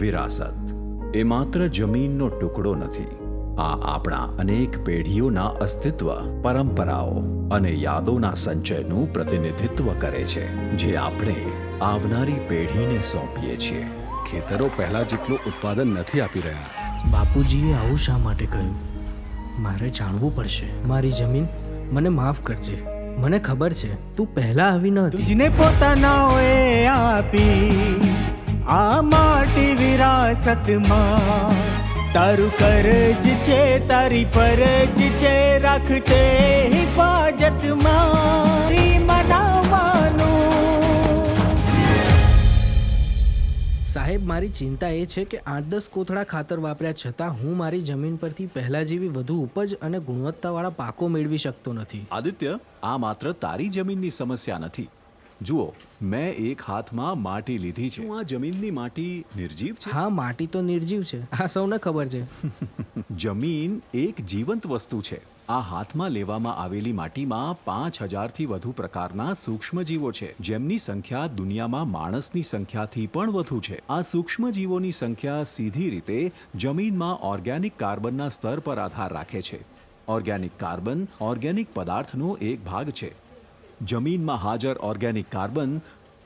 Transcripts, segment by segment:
વિરાસત એ માત્ર જમીનનો ટુકડો નથી. આ આપણા અનેક પેઢીઓના અસ્તિત્વ, પરંપરાઓ અને યાદોના સંચયનું પ્રતિનિધિત્વ કરે છે, જે આપણે આવનારી પેઢીને સોંપીએ છીએ. ખેતરો પહેલા જેટલું ઉત્પાદન નથી આપી રહ્યા. બાપુજીએ આવું શા માટે કહ્યું? મારે જાણવું પડશે. મારી જમીન, મને માફ કરજે. મને ખબર છે તું પહેલા આવી ન હતી. તુજને પોતાનાઓએ આપી આ માટી વિરાસતમાં, તારું કરજ છે, તારી ફરજ છે, રાખતે હિફાજતમાં મનાવવાનું. સાહેબ, મારી ચિંતા એ છે કે 8-10 કોથળા ખાતર વાપર્યા છતાં હું મારી જમીન પરથી પહેલા જેવી વધુ ઉપજ અને ગુણવત્તાવાળા પાકો મેળવી શકતો નથી. આદિત્ય, આ માત્ર તારી જમીનની સમસ્યા નથી. જુઓ, મેં એક હાથમાં માટી લીધી છે. આ જમીનની માટી નિર્જીવ છે. હા, માટી તો નિર્જીવ છે, આ સૌને ખબર છે. જમીન એક જીવંત વસ્તુ છે. આ હાથમાં લેવામાં આવેલી માટીમાં 5000થી વધુ પ્રકારના સૂક્ષ્મજીવો છે, જેમની સંખ્યા દુનિયામાં માણસની સંખ્યાથી પણ વધુ છે. આ સૂક્ષ્મજીવોની સંખ્યા સીધી રીતે જમીનમાં ઓર્ગેનિક કાર્બનના સ્તર પર આધાર રાખે છે. ઓર્ગેનિક કાર્બન ઓર્ગેનિક પદાર્થનો એક ભાગ છે. જમીનમાં હાજર ઓર્ગેનિક કાર્બન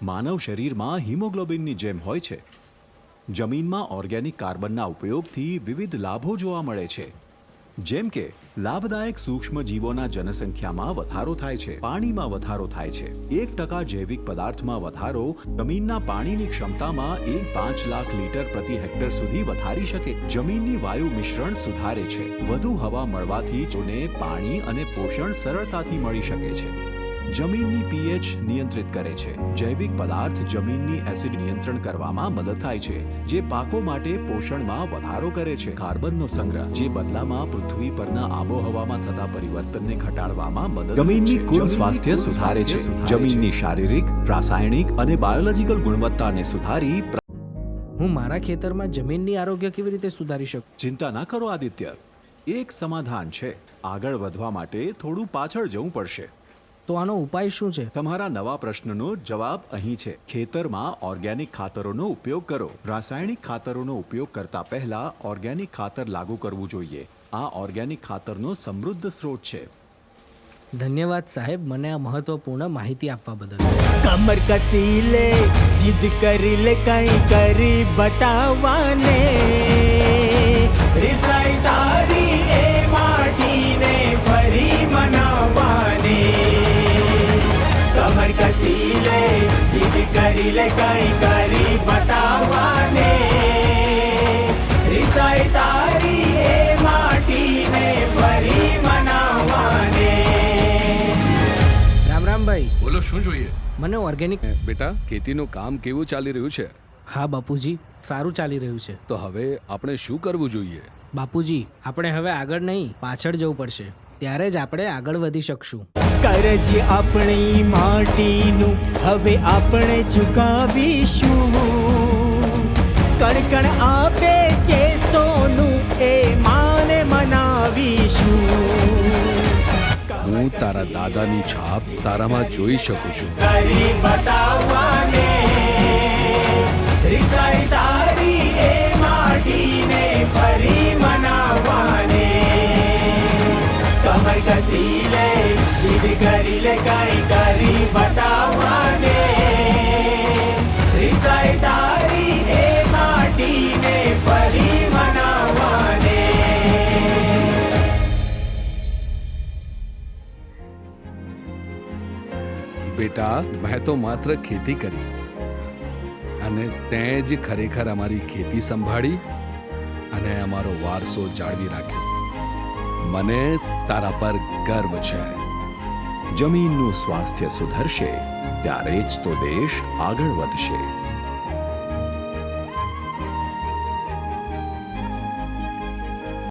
માનવ શરીરમાં હિમોગ્લોબિનની જેમ હોય છે. જમીનમાં ઓર્ગેનિક કાર્બનના ઉપયોગથી વિવિધ લાભો જોવા મળે છે, જેમ કે લાભદાયક સૂક્ષ્મજીવોના જનસંખ્યામાં વધારો થાય છે, પાણીમાં વધારો થાય છે, 1% જૈવિક પદાર્થમાં વધારો જમીનના પાણીની ક્ષમતામાં 5 લાખ લીટર પ્રતિ હેક્ટર સુધી વધારી શકે. જમીનની વાયુ મિશ્રણ સુધારે છે. વધુ હવા મળવાથી છોડને પાણી અને પોષણ સરળતાથી મળી શકે છે. જમીનની પીએચ નિયંત્રિત કરે છે. જૈવિક પદાર્થ જમીનની એસિડ નિયંત્રણ કરવામાં મદદ થાય છે, જે પાકો માટે પોષણમાં વધારો કરે છે. કાર્બનનો સંગ્રહ, જે બદલામાં પૃથ્વી પરના આબોહવામાં થતા પરિવર્તનને ઘટાડવામાં મદદ. જમીનની કુલ સ્વાસ્થ્ય સુધારે છે. જમીનની શારીરિક, રાસાયણિક અને બાયોલોજીકલ ગુણવત્તાને સુધારી. હું મારા ખેતરમાં જમીનની આરોગ્ય કેવી રીતે સુધારી શકું? ચિંતા ના કરો આદિત્ય, એક સમાધાન છે. આગળ વધવા માટે થોડું પાછળ જવું પડશે. તો આનો ઉપાય શું છે? તમારા નવા પ્રશ્નનો જવાબ અહીં છે. ખેતરમાં ઓર્ગેનિક ખાતરોનો ઉપયોગ કરો. રાસાયણિક ખાતરોનો ઉપયોગ કરતા પહેલા ઓર્ગેનિક ખાતર લાગુ કરવું જોઈએ. આ ઓર્ગેનિક ખાતરનો સમૃદ્ધ સ્ત્રોત છે. ધન્યવાદ સાહેબ, મને આ મહત્વપૂર્ણ માહિતી આપવા બદલ. કમર કસી લે, જીદ કરી લે, કઈ કરી બતાવવાને. રિસાઈ તારી એ માટીને ફરી મનાવવાને. કમર કસી લે, જીદ કરી લે, કઈ કરી બતાવવાને. રિસાઈ તારી એ માટીને ફરી મનાવવાને. રામ રામ ભાઈ. બોલો, શું જોઈએ? મને ઓર્ગેનિક. બેટા, ખેતીનું કામ કેવું ચાલી રહ્યું છે? હા બાપુજી, સારું ચાલી રહ્યું છે. તો હવે આપણે શું કરવું જોઈએ? બાપુજી, આપણે હવે આગળ નહીં, પાછળ જવું પડશે. ત્યારે જ આપણે આગળ વધી શકશું. કરજ આપણી માટીનું હવે આપણે ચૂકવીશું. કણ આપે છે સોનું, એ માને મનાવીશું. હું તારા દાદાની છાપ તારામાં જોઈ શકું છું. કરી બતાવવાને. રિસાઈ તારી એ માટીને ફરી મનાવવાને. કમર કસી લે, જીદ કરી લે, કઈ કરી બતાવવાને. રિસાઈ તારી એ માટીને ફરી મનાવવાને. બેટા, મેં તો માત્ર ખેતી કરી અને તે જ ખરેખર અમારી ખેતી સંભાળી અને અમારો વારસો જાળવી રાખ્યો. મને તારા પર ગર્વ છે. જમીનનું સ્વાસ્થ્ય સુધરશે ત્યારે જ તો દેશ આગળ વધશે.